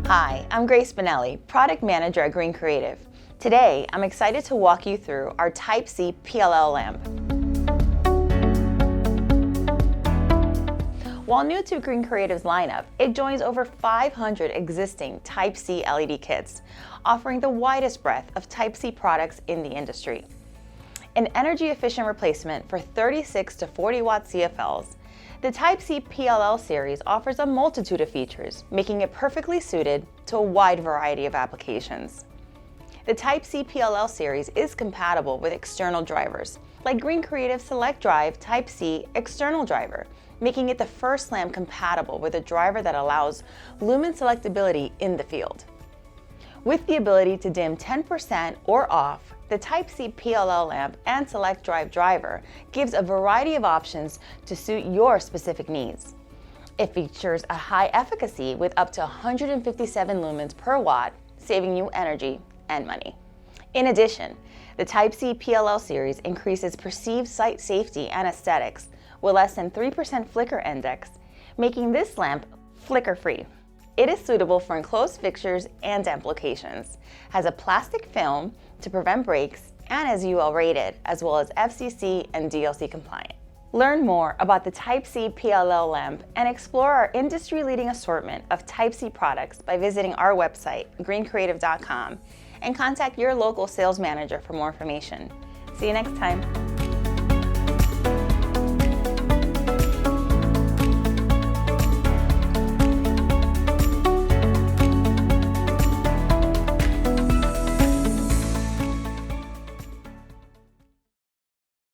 Hi, I'm Grace Bonnelly, Product Manager at Green Creative. Today, I'm excited to walk you through our Type C PLL lamp. While new to Green Creative's lineup, it joins over 500 existing Type C LED kits, offering the widest breadth of Type C products in the industry. An energy-efficient replacement for 36 to 40 watt CFLs, the Type C PLL series offers a multitude of features, making it perfectly suited to a wide variety of applications. The Type C PLL series is compatible with external drivers, like Green Creative's SelectDrive Type C external driver, making it the first lamp compatible with a driver that allows Lumen selectability in the field. With the ability to dim 10% or off, the Type C PLL lamp and SelectDrive driver gives a variety of options to suit your specific needs. It features a high efficacy with up to 157 lumens per watt, saving you energy and money. In addition, the Type C PLL series increases perceived sight safety and aesthetics with less than 3% flicker index, making this lamp flicker-free. It is suitable for enclosed fixtures and applications, has a plastic film to prevent breaks, and is UL rated, as well as FCC and DLC compliant. Learn more about the Type C PLL lamp and explore our industry-leading assortment of Type C products by visiting our website, greencreative.com, and contact your local sales manager for more information. See you next time.